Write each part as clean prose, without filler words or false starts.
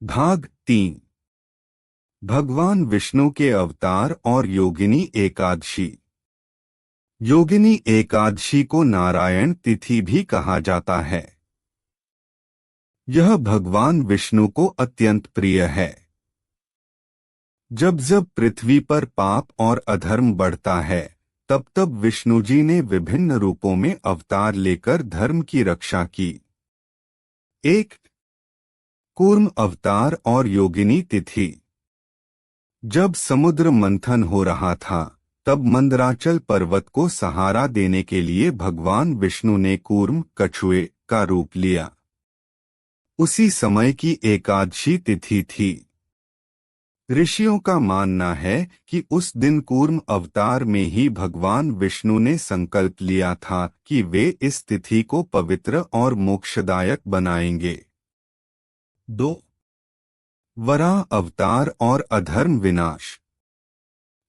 भाग 3। भगवान विष्णु के अवतार और योगिनी एकादशी। योगिनी एकादशी को नारायण तिथि भी कहा जाता है। यह भगवान विष्णु को अत्यंत प्रिय है। जब जब पृथ्वी पर पाप और अधर्म बढ़ता है, तब तब विष्णु जी ने विभिन्न रूपों में अवतार लेकर धर्म की रक्षा की। 1. कूर्म अवतार और योगिनी तिथि। जब समुद्र मंथन हो रहा था, तब मंदराचल पर्वत को सहारा देने के लिए भगवान विष्णु ने कूर्म कछुए का रूप लिया। उसी समय की एकादशी तिथि थी। ऋषियों का मानना है कि उस दिन कूर्म अवतार में ही भगवान विष्णु ने संकल्प लिया था कि वे इस तिथि को पवित्र और मोक्षदायक बनाएंगे। 2. वराह अवतार और अधर्म विनाश।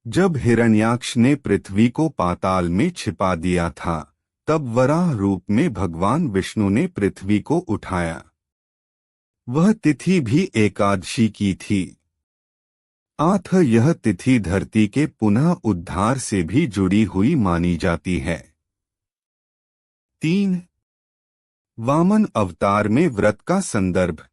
जब हिरण्याक्ष ने पृथ्वी को पाताल में छिपा दिया था, तब वराह रूप में भगवान विष्णु ने पृथ्वी को उठाया। वह तिथि भी एकादशी की थी। यह तिथि धरती के पुनः उद्धार से भी जुड़ी हुई मानी जाती है। 3. वामन अवतार में व्रत का संदर्भ।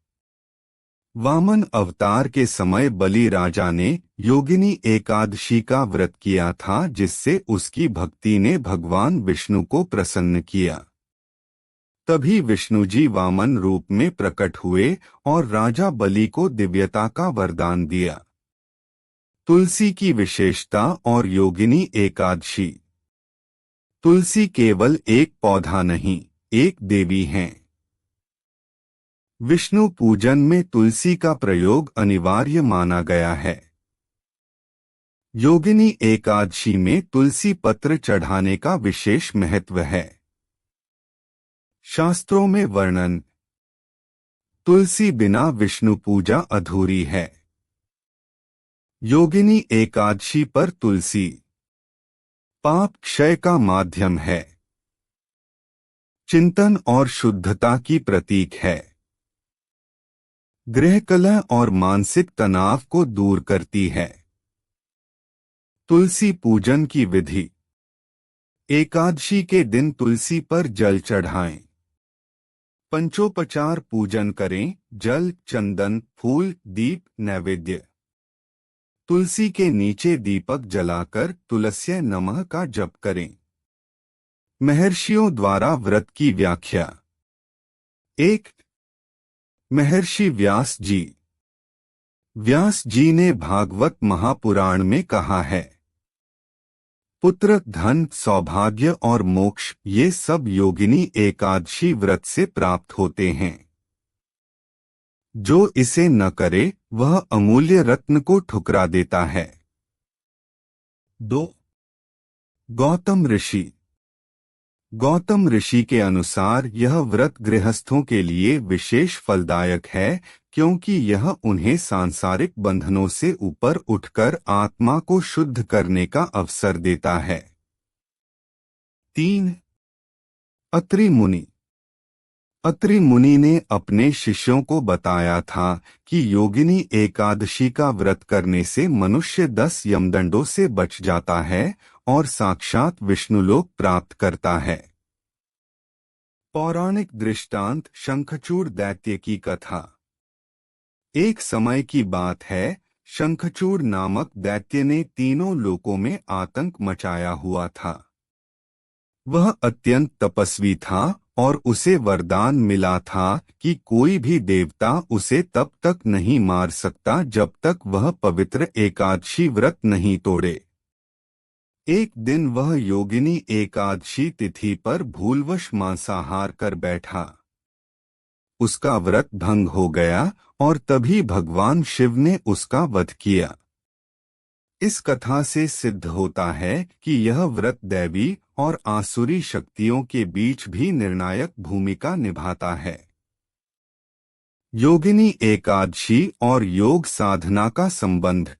वामन अवतार के समय बलि राजा ने योगिनी एकादशी का व्रत किया था, जिससे उसकी भक्ति ने भगवान विष्णु को प्रसन्न किया। तभी विष्णु जी वामन रूप में प्रकट हुए और राजा बलि को दिव्यता का वरदान दिया। तुलसी की विशेषता और योगिनी एकादशी। तुलसी केवल एक पौधा नहीं, एक देवी हैं। विष्णु पूजन में तुलसी का प्रयोग अनिवार्य माना गया है। योगिनी एकादशी में तुलसी पत्र चढ़ाने का विशेष महत्व है। शास्त्रों में वर्णन। तुलसी बिना विष्णु पूजा अधूरी है। योगिनी एकादशी पर तुलसी पाप क्षय का माध्यम है। चिंतन और शुद्धता की प्रतीक है। गृह कलह और मानसिक तनाव को दूर करती है। तुलसी पूजन की विधि। एकादशी के दिन तुलसी पर जल चढ़ाएं। पंचोपचार पूजन करें, जल, चंदन, फूल, दीप, नैवेद्य। तुलसी के नीचे दीपक जलाकर तुलस्य नमः का जप करें। महर्षियों द्वारा व्रत की व्याख्या। 1. महर्षि व्यास जी। व्यास जी ने भागवत महापुराण में कहा है, पुत्र, धन, सौभाग्य और मोक्ष ये सब योगिनी एकादशी व्रत से प्राप्त होते हैं। जो इसे न करे वह अमूल्य रत्न को ठुकरा देता है। 2. गौतम ऋषि। गौतम ऋषि के अनुसार यह व्रत गृहस्थों के लिए विशेष फलदायक है, क्योंकि यह उन्हें सांसारिक बंधनों से ऊपर उठकर आत्मा को शुद्ध करने का अवसर देता है। 3. अत्रि मुनि। अत्रि मुनि ने अपने शिष्यों को बताया था कि योगिनी एकादशी का व्रत करने से मनुष्य 10 यमदंडों से बच जाता है और साक्षात विष्णुलोक प्राप्त करता है। पौराणिक दृष्टांत। शंखचूड़ दैत्य की कथा। एक समय की बात है, शंखचूड़ नामक दैत्य ने तीनों लोकों में आतंक मचाया हुआ था। वह अत्यंत तपस्वी था और उसे वरदान मिला था कि कोई भी देवता उसे तब तक नहीं मार सकता जब तक वह पवित्र एकादशी व्रत नहीं तोड़े। एक दिन वह योगिनी एकादशी तिथि पर भूलवश मांसाहार कर बैठा। उसका व्रत भंग हो गया और तभी भगवान शिव ने उसका वध किया। इस कथा से सिद्ध होता है कि यह व्रत दैवी और आसुरी शक्तियों के बीच भी निर्णायक भूमिका निभाता है। योगिनी एकादशी और योग साधना का संबंध।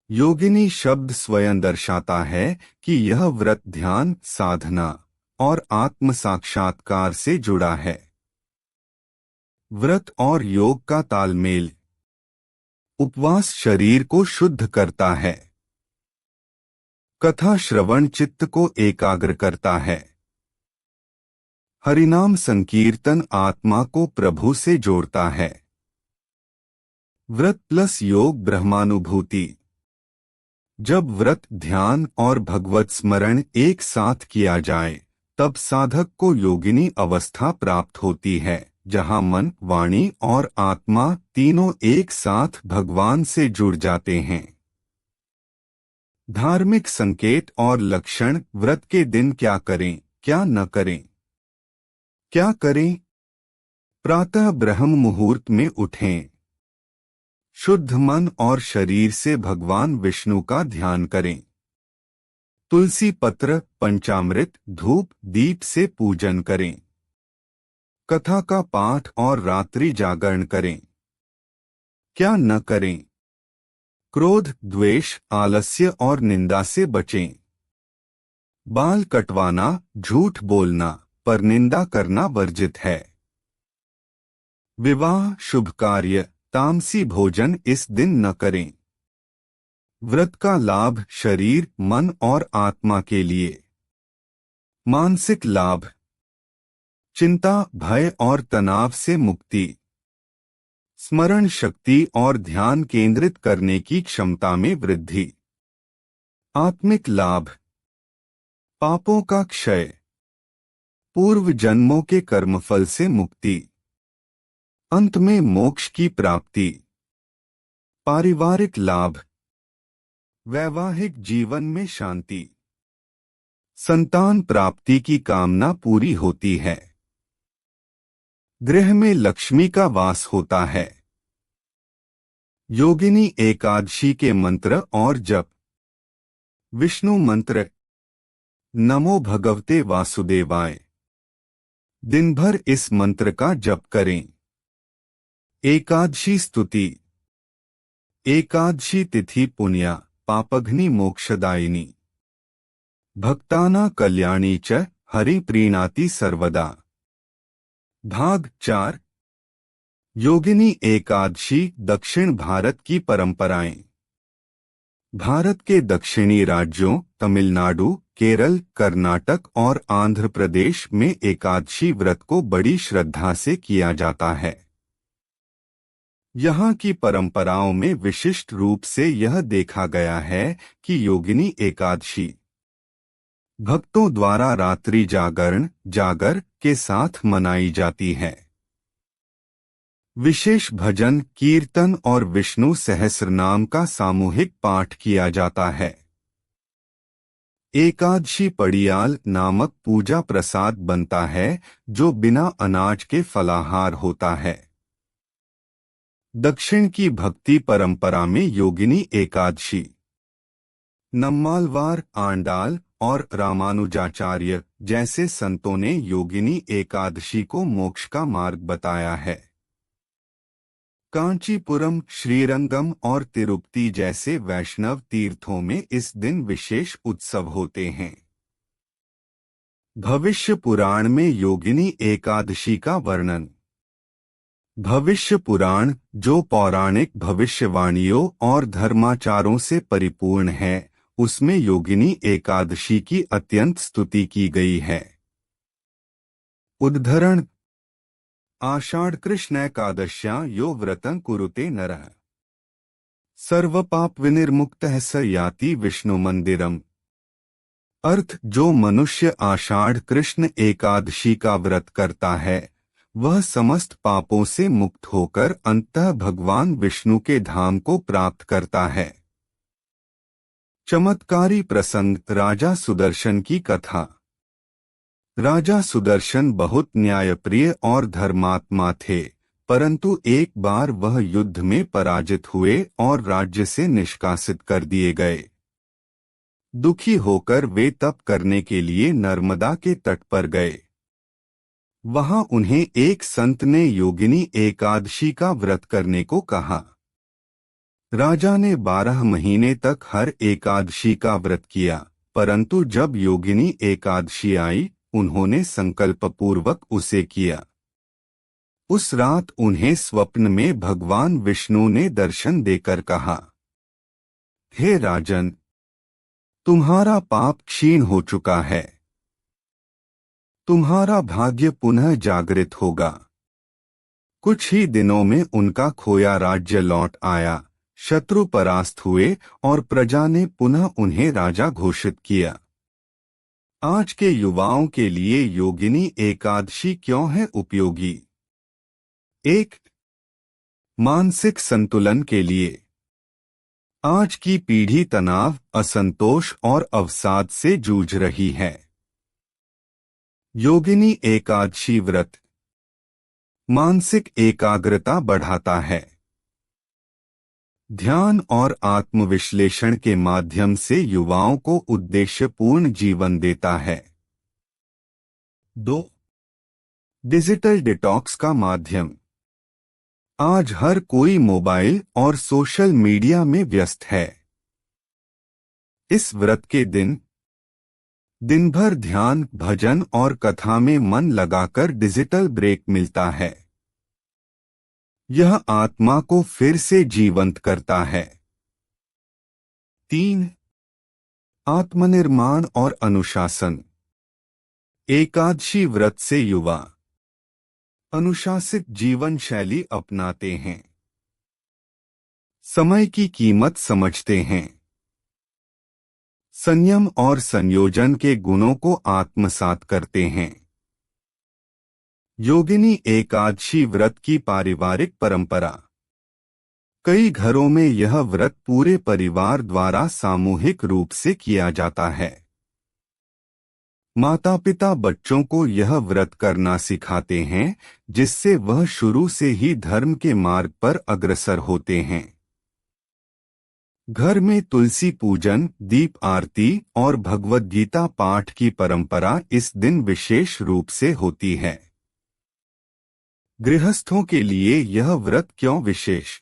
योगिनी शब्द स्वयं दर्शाता है कि यह व्रत ध्यान, साधना और आत्म साक्षात्कार से जुड़ा है। व्रत और योग का तालमेल। उपवास शरीर को शुद्ध करता है। कथा श्रवण चित्त को एकाग्र करता है। हरिनाम संकीर्तन आत्मा को प्रभु से जोड़ता है। व्रत प्लस योग ब्रह्मानुभूति। जब व्रत, ध्यान और भगवत स्मरण एक साथ किया जाए तब साधक को योगिनी अवस्था प्राप्त होती है, जहां मन, वाणी और आत्मा तीनों एक साथ भगवान से जुड़ जाते हैं। धार्मिक संकेत और लक्षण। व्रत के दिन क्या करें, क्या न करें। क्या करें? प्रातः ब्रह्म मुहूर्त में उठें। शुद्ध मन और शरीर से भगवान विष्णु का ध्यान करें। तुलसी पत्र, पंचामृत, धूप, दीप से पूजन करें। कथा का पाठ और रात्रि जागरण करें। क्या न करें? क्रोध, द्वेष, आलस्य और निंदा से बचें। बाल कटवाना, झूठ बोलना, परनिंदा करना वर्जित है। विवाह, शुभ कार्य, तामसी भोजन इस दिन न करें। व्रत का लाभ शरीर, मन और आत्मा के लिए। मानसिक लाभ। चिंता, भय और तनाव से मुक्ति। स्मरण शक्ति और ध्यान केंद्रित करने की क्षमता में वृद्धि। आत्मिक लाभ। पापों का क्षय। पूर्व जन्मों के कर्मफल से मुक्ति। अंत में मोक्ष की प्राप्ति। पारिवारिक लाभ। वैवाहिक जीवन में शांति। संतान प्राप्ति की कामना पूरी होती है। गृह में लक्ष्मी का वास होता है। योगिनी एकादशी के मंत्र और जप। विष्णु मंत्र। नमो भगवते वासुदेवाय। दिन भर इस मंत्र का जप करें। एकादशी स्तुति। एकादशी तिथि पुण्या पापघ्नि मोक्षदायिनी। भक्ताना कल्याणी च हरि प्रीणाति सर्वदा। भाग 4। योगिनी एकादशी दक्षिण भारत की परंपराएं। भारत के दक्षिणी राज्यों तमिलनाडु, केरल, कर्नाटक और आंध्र प्रदेश में एकादशी व्रत को बड़ी श्रद्धा से किया जाता है। यहाँ की परंपराओं में विशिष्ट रूप से यह देखा गया है कि योगिनी एकादशी भक्तों द्वारा रात्रि जागर के साथ मनाई जाती है। विशेष भजन, कीर्तन और विष्णु सहस्रनाम का सामूहिक पाठ किया जाता है। एकादशी पड़ियाल नामक पूजा प्रसाद बनता है जो बिना अनाज के फलाहार होता है। दक्षिण की भक्ति परंपरा में योगिनी एकादशी नम्मालवार, आंडाल और रामानुजाचार्य जैसे संतों ने योगिनी एकादशी को मोक्ष का मार्ग बताया है। कांचीपुरम, श्रीरंगम और तिरुपति जैसे वैष्णव तीर्थों में इस दिन विशेष उत्सव होते हैं। भविष्य पुराण में योगिनी एकादशी का वर्णन। भविष्य पुराण, जो पौराणिक भविष्यवाणियों और धर्माचारों से परिपूर्ण है, उसमें योगिनी एकादशी की अत्यंत स्तुति की गई है। उद्धरण। आषाढ़ कृष्ण एकादश्यां यो व्रतं कुरुते नरः सर्वपाप विनिर्मुक्तः स याति विष्णु मंदिरम। अर्थ, जो मनुष्य आषाढ़ कृष्ण एकादशी का व्रत करता है वह समस्त पापों से मुक्त होकर अंततः भगवान विष्णु के धाम को प्राप्त करता है। चमत्कारी प्रसंग। राजा सुदर्शन की कथा। राजा सुदर्शन बहुत न्यायप्रिय और धर्मात्मा थे, परंतु एक बार वह युद्ध में पराजित हुए और राज्य से निष्कासित कर दिए गए। दुखी होकर वे तप करने के लिए नर्मदा के तट पर गए। वहां उन्हें एक संत ने योगिनी एकादशी का व्रत करने को कहा। राजा ने 12 महीने तक हर एकादशी का व्रत किया, परंतु जब योगिनी एकादशी आई उन्होंने संकल्पपूर्वक उसे किया। उस रात उन्हें स्वप्न में भगवान विष्णु ने दर्शन देकर कहा, हे राजन, तुम्हारा पाप क्षीण हो चुका है, तुम्हारा भाग्य पुनः जागृत होगा। कुछ ही दिनों में उनका खोया राज्य लौट आया, शत्रु परास्त हुए और प्रजा ने पुनः उन्हें राजा घोषित किया। आज के युवाओं के लिए योगिनी एकादशी क्यों है उपयोगी? 1. मानसिक संतुलन के लिए। आज की पीढ़ी तनाव, असंतोष और अवसाद से जूझ रही है। योगिनी एकादशी व्रत मानसिक एकाग्रता बढ़ाता है, ध्यान और आत्मविश्लेषण के माध्यम से युवाओं को उद्देश्यपूर्ण जीवन देता है। 2. डिजिटल डिटॉक्स का माध्यम। आज हर कोई मोबाइल और सोशल मीडिया में व्यस्त है। इस व्रत के दिन भर ध्यान, भजन और कथा में मन लगाकर डिजिटल ब्रेक मिलता है। यह आत्मा को फिर से जीवंत करता है। 3. आत्मनिर्माण और अनुशासन। एकादशी व्रत से युवा अनुशासित जीवन शैली अपनाते हैं, समय की कीमत समझते हैं, संयम और संयोजन के गुणों को आत्मसात करते हैं। योगिनी एकादशी व्रत की पारिवारिक परंपरा। कई घरों में यह व्रत पूरे परिवार द्वारा सामूहिक रूप से किया जाता है। माता पिता बच्चों को यह व्रत करना सिखाते हैं, जिससे वह शुरू से ही धर्म के मार्ग पर अग्रसर होते हैं। घर में तुलसी पूजन, दीप आरती और भगवद गीता पाठ की परंपरा इस दिन विशेष रूप से होती है। गृहस्थों के लिए यह व्रत क्यों विशेष?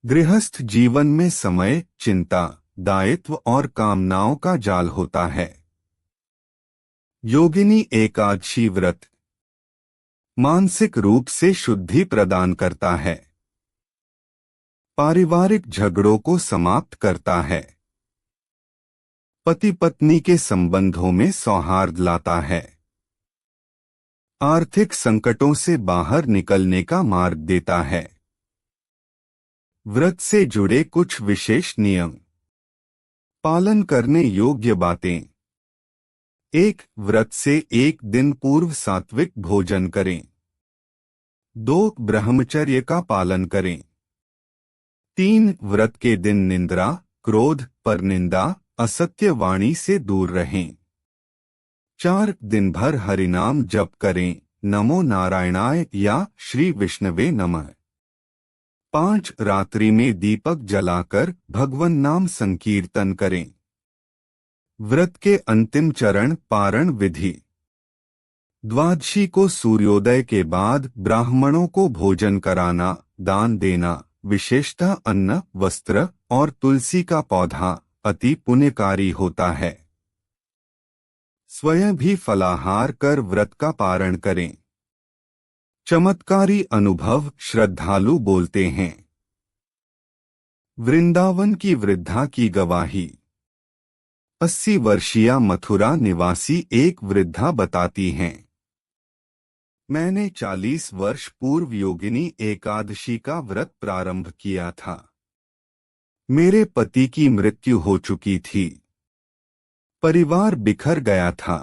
गृहस्थ जीवन में समय, चिंता, दायित्व और कामनाओं का जाल होता है। योगिनी एकादशी व्रत मानसिक रूप से शुद्धि प्रदान करता है, पारिवारिक झगड़ों को समाप्त करता है, पति पत्नी के संबंधों में सौहार्द लाता है, आर्थिक संकटों से बाहर निकलने का मार्ग देता है। व्रत से जुड़े कुछ विशेष नियम। पालन करने योग्य बातें। 1. व्रत से एक दिन पूर्व सात्विक भोजन करें। 2. ब्रह्मचर्य का पालन करें। 3. व्रत के दिन निंद्रा, क्रोध, परनिंदा, असत्य वाणी से दूर रहें। 4. दिन भर हरिनाम जप करें, नमो नारायणाय या श्री विष्णवे नमः। 5. रात्रि में दीपक जलाकर भगवन नाम संकीर्तन करें। व्रत के अंतिम चरण पारण विधि। द्वादशी को सूर्योदय के बाद ब्राह्मणों को भोजन कराना, दान देना, विशेषतः अन्न, वस्त्र और तुलसी का पौधा अति पुण्यकारी होता है। स्वयं भी फलाहार कर व्रत का पारण करें। चमत्कारी अनुभव श्रद्धालु बोलते हैं। वृंदावन की वृद्धा की गवाही। 80 वर्षीय मथुरा निवासी एक वृद्धा बताती हैं, मैंने 40 वर्ष पूर्व योगिनी एकादशी का व्रत प्रारंभ किया था। मेरे पति की मृत्यु हो चुकी थी, परिवार बिखर गया था,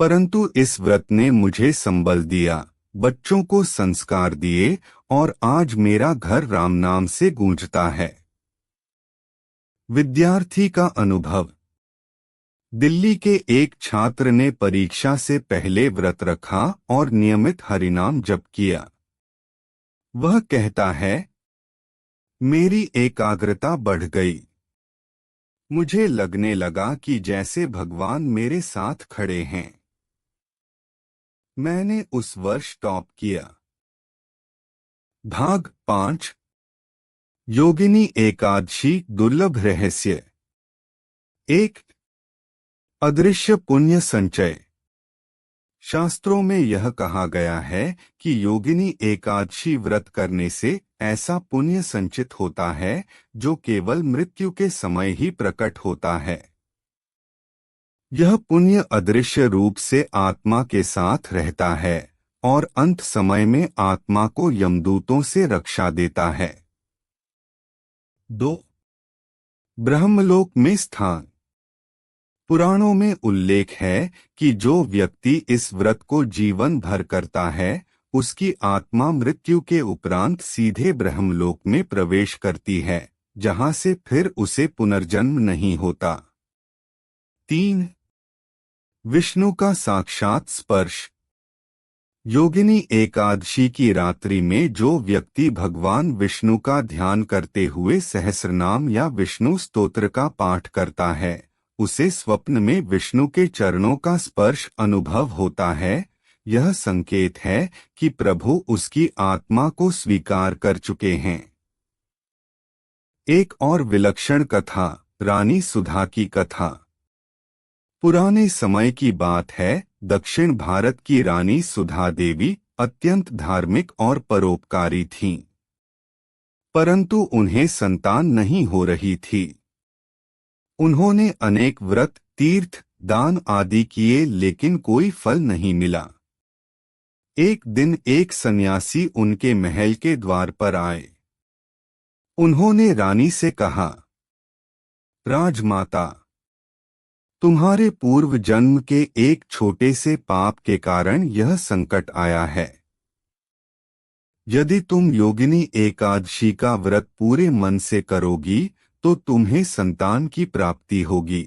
परंतु इस व्रत ने मुझे संबल दिया, बच्चों को संस्कार दिए और आज मेरा घर राम नाम से गूंजता है। विद्यार्थी का अनुभव। दिल्ली के एक छात्र ने परीक्षा से पहले व्रत रखा और नियमित हरिनाम जप किया। वह कहता है, मेरी एकाग्रता बढ़ गई। मुझे लगने लगा कि जैसे भगवान मेरे साथ खड़े हैं। मैंने उस वर्ष टॉप किया। भाग 5 योगिनी एकादशी दुर्लभ रहस्य। 1. अदृश्य पुण्य संचय। शास्त्रों में यह कहा गया है कि योगिनी एकादशी व्रत करने से ऐसा पुण्य संचित होता है जो केवल मृत्यु के समय ही प्रकट होता है। यह पुण्य अदृश्य रूप से आत्मा के साथ रहता है और अंत समय में आत्मा को यमदूतों से रक्षा देता है। 2. ब्रह्मलोक में स्थान। पुराणों में उल्लेख है कि जो व्यक्ति इस व्रत को जीवन भर करता है उसकी आत्मा मृत्यु के उपरांत सीधे ब्रह्मलोक में प्रवेश करती है, जहां से फिर उसे पुनर्जन्म नहीं होता। 3. विष्णु का साक्षात स्पर्श। योगिनी एकादशी की रात्रि में जो व्यक्ति भगवान विष्णु का ध्यान करते हुए सहस्रनाम या विष्णु स्तोत्र का पाठ करता है उसे स्वप्न में विष्णु के चरणों का स्पर्श अनुभव होता है। यह संकेत है कि प्रभु उसकी आत्मा को स्वीकार कर चुके हैं। एक और विलक्षण कथा, रानी सुधा की कथा। पुराने समय की बात है, दक्षिण भारत की रानी सुधा देवी अत्यंत धार्मिक और परोपकारी थीं, परंतु उन्हें संतान नहीं हो रही थी। उन्होंने अनेक व्रत, तीर्थ, दान आदि किए लेकिन कोई फल नहीं मिला। एक दिन एक सन्यासी उनके महल के द्वार पर आए। उन्होंने रानी से कहा, राजमाता, तुम्हारे पूर्व जन्म के एक छोटे से पाप के कारण यह संकट आया है। यदि तुम योगिनी एकादशी का व्रत पूरे मन से करोगी तो तुम्हें संतान की प्राप्ति होगी।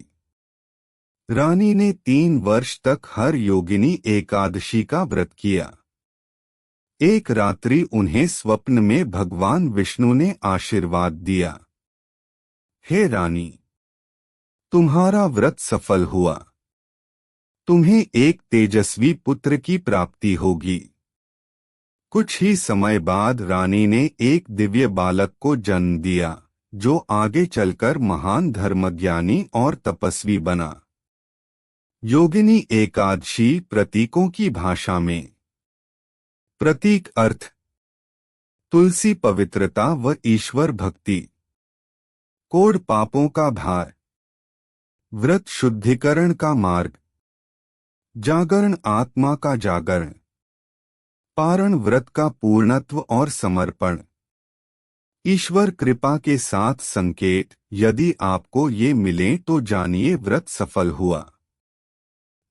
रानी ने 3 वर्ष तक हर योगिनी एकादशी का व्रत किया। एक रात्रि उन्हें स्वप्न में भगवान विष्णु ने आशीर्वाद दिया, हे रानी, तुम्हारा व्रत सफल हुआ। तुम्हें एक तेजस्वी पुत्र की प्राप्ति होगी। कुछ ही समय बाद रानी ने एक दिव्य बालक को जन्म दिया जो आगे चलकर महान धर्मज्ञानी और तपस्वी बना। योगिनी एकादशी प्रतीकों की भाषा में। प्रतीक अर्थ: तुलसी पवित्रता व ईश्वर भक्ति। कोढ़ पापों का भार। व्रत शुद्धिकरण का मार्ग। जागरण आत्मा का जागरण। पारण व्रत का पूर्णत्व और समर्पण। ईश्वर कृपा के साथ संकेत, यदि आपको ये मिले तो जानिए व्रत सफल हुआ।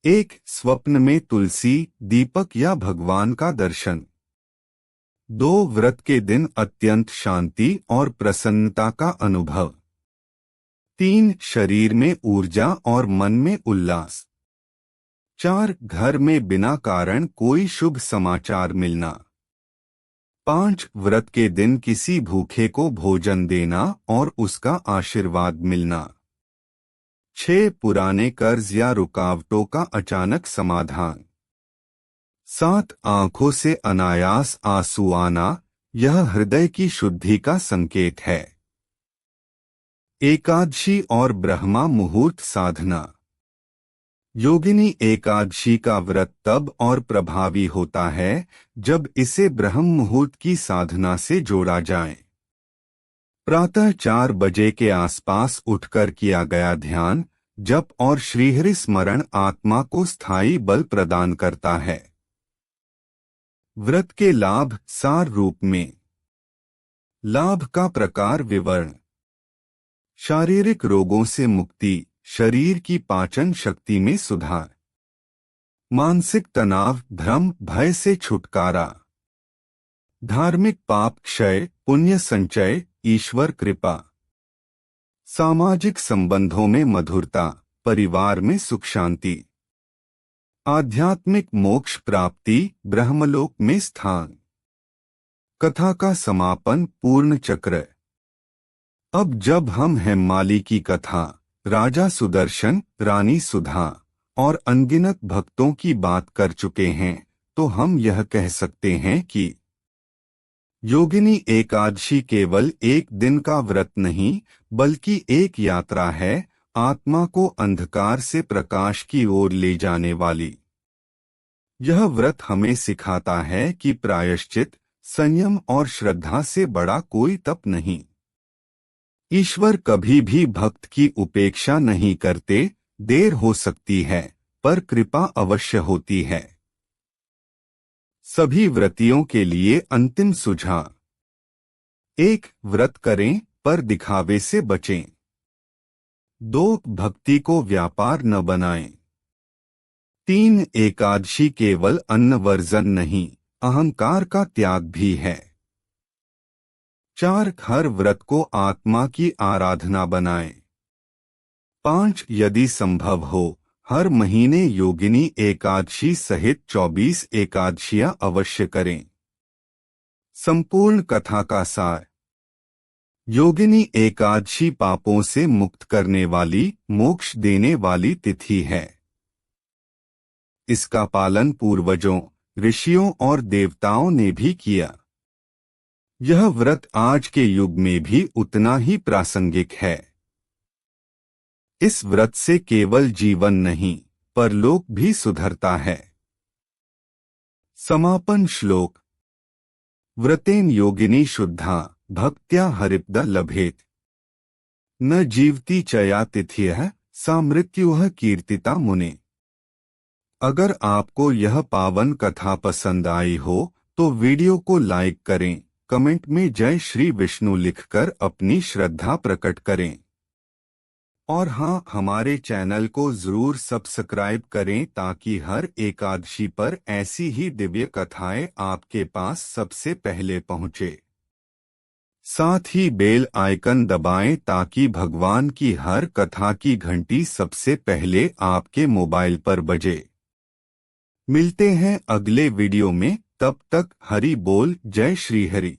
1. स्वप्न में तुलसी, दीपक या भगवान का दर्शन। 2. व्रत के दिन अत्यंत शांति और प्रसन्नता का अनुभव। 3. शरीर में ऊर्जा और मन में उल्लास। 4. घर में बिना कारण कोई शुभ समाचार मिलना। 5. व्रत के दिन किसी भूखे को भोजन देना और उसका आशीर्वाद मिलना। 6. पुराने कर्ज या रुकावटों का अचानक समाधान। 7. आंखों से अनायास आंसू आना, यह हृदय की शुद्धि का संकेत है। एकादशी और ब्रह्मा मुहूर्त साधना। योगिनी एकादशी का व्रत तब और प्रभावी होता है जब इसे ब्रह्म मुहूर्त की साधना से जोड़ा जाए। प्रातः 4 बजे के आसपास उठकर किया गया ध्यान, जप और श्रीहरि स्मरण आत्मा को स्थायी बल प्रदान करता है। व्रत के लाभ सार रूप में। लाभ का प्रकार विवरण। शारीरिक रोगों से मुक्ति, शरीर की पाचन शक्ति में सुधार। मानसिक तनाव, भ्रम, भय से छुटकारा। धार्मिक पाप क्षय, पुण्य संचय, ईश्वर कृपा। सामाजिक संबंधों में मधुरता, परिवार में सुख शांति। आध्यात्मिक मोक्ष प्राप्ति, ब्रह्मलोक में स्थान। कथा का समापन, पूर्ण चक्र। अब जब हम हेममाली की कथा, राजा सुदर्शन, रानी सुधा और अनगिनत भक्तों की बात कर चुके हैं तो हम यह कह सकते हैं कि योगिनी एकादशी केवल एक दिन का व्रत नहीं बल्कि एक यात्रा है, आत्मा को अंधकार से प्रकाश की ओर ले जाने वाली। यह व्रत हमें सिखाता है कि प्रायश्चित, संयम और श्रद्धा से बड़ा कोई तप नहीं। ईश्वर कभी भी भक्त की उपेक्षा नहीं करते। देर हो सकती है, पर कृपा अवश्य होती है। सभी व्रतियों के लिए अंतिम सुझाव। 1. व्रत करें, पर दिखावे से बचें। 2. भक्ति को व्यापार न बनाएं। 3. एकादशी केवल अन्न वर्जन नहीं, अहंकार का त्याग भी है। 4. हर व्रत को आत्मा की आराधना बनाएं। 5. यदि संभव हो, हर महीने योगिनी एकादशी सहित 24 एकादशियां अवश्य करें। संपूर्ण कथा का सार। योगिनी एकादशी पापों से मुक्त करने वाली, मोक्ष देने वाली तिथि है। इसका पालन पूर्वजों, ऋषियों और देवताओं ने भी किया। यह व्रत आज के युग में भी उतना ही प्रासंगिक है। इस व्रत से केवल जीवन नहीं, परलोक भी सुधरता है। समापन श्लोक। व्रतेन योगिनी शुद्धा, भक्त्या हरिपद लभेत। न जीवती चया तिथियः, सा मृत्युः कीर्तिता मुने। अगर आपको यह पावन कथा पसंद आई हो, तो वीडियो को लाइक करें, कमेंट में जय श्री विष्णु लिखकर अपनी श्रद्धा प्रकट करें। और हाँ, हमारे चैनल को जरूर सब्सक्राइब करें ताकि हर एकादशी पर ऐसी ही दिव्य कथाएं आपके पास सबसे पहले पहुँचे। साथ ही बेल आइकन दबाएं ताकि भगवान की हर कथा की घंटी सबसे पहले आपके मोबाइल पर बजे। मिलते हैं अगले वीडियो में, तब तक हरि बोल, जय श्री हरि।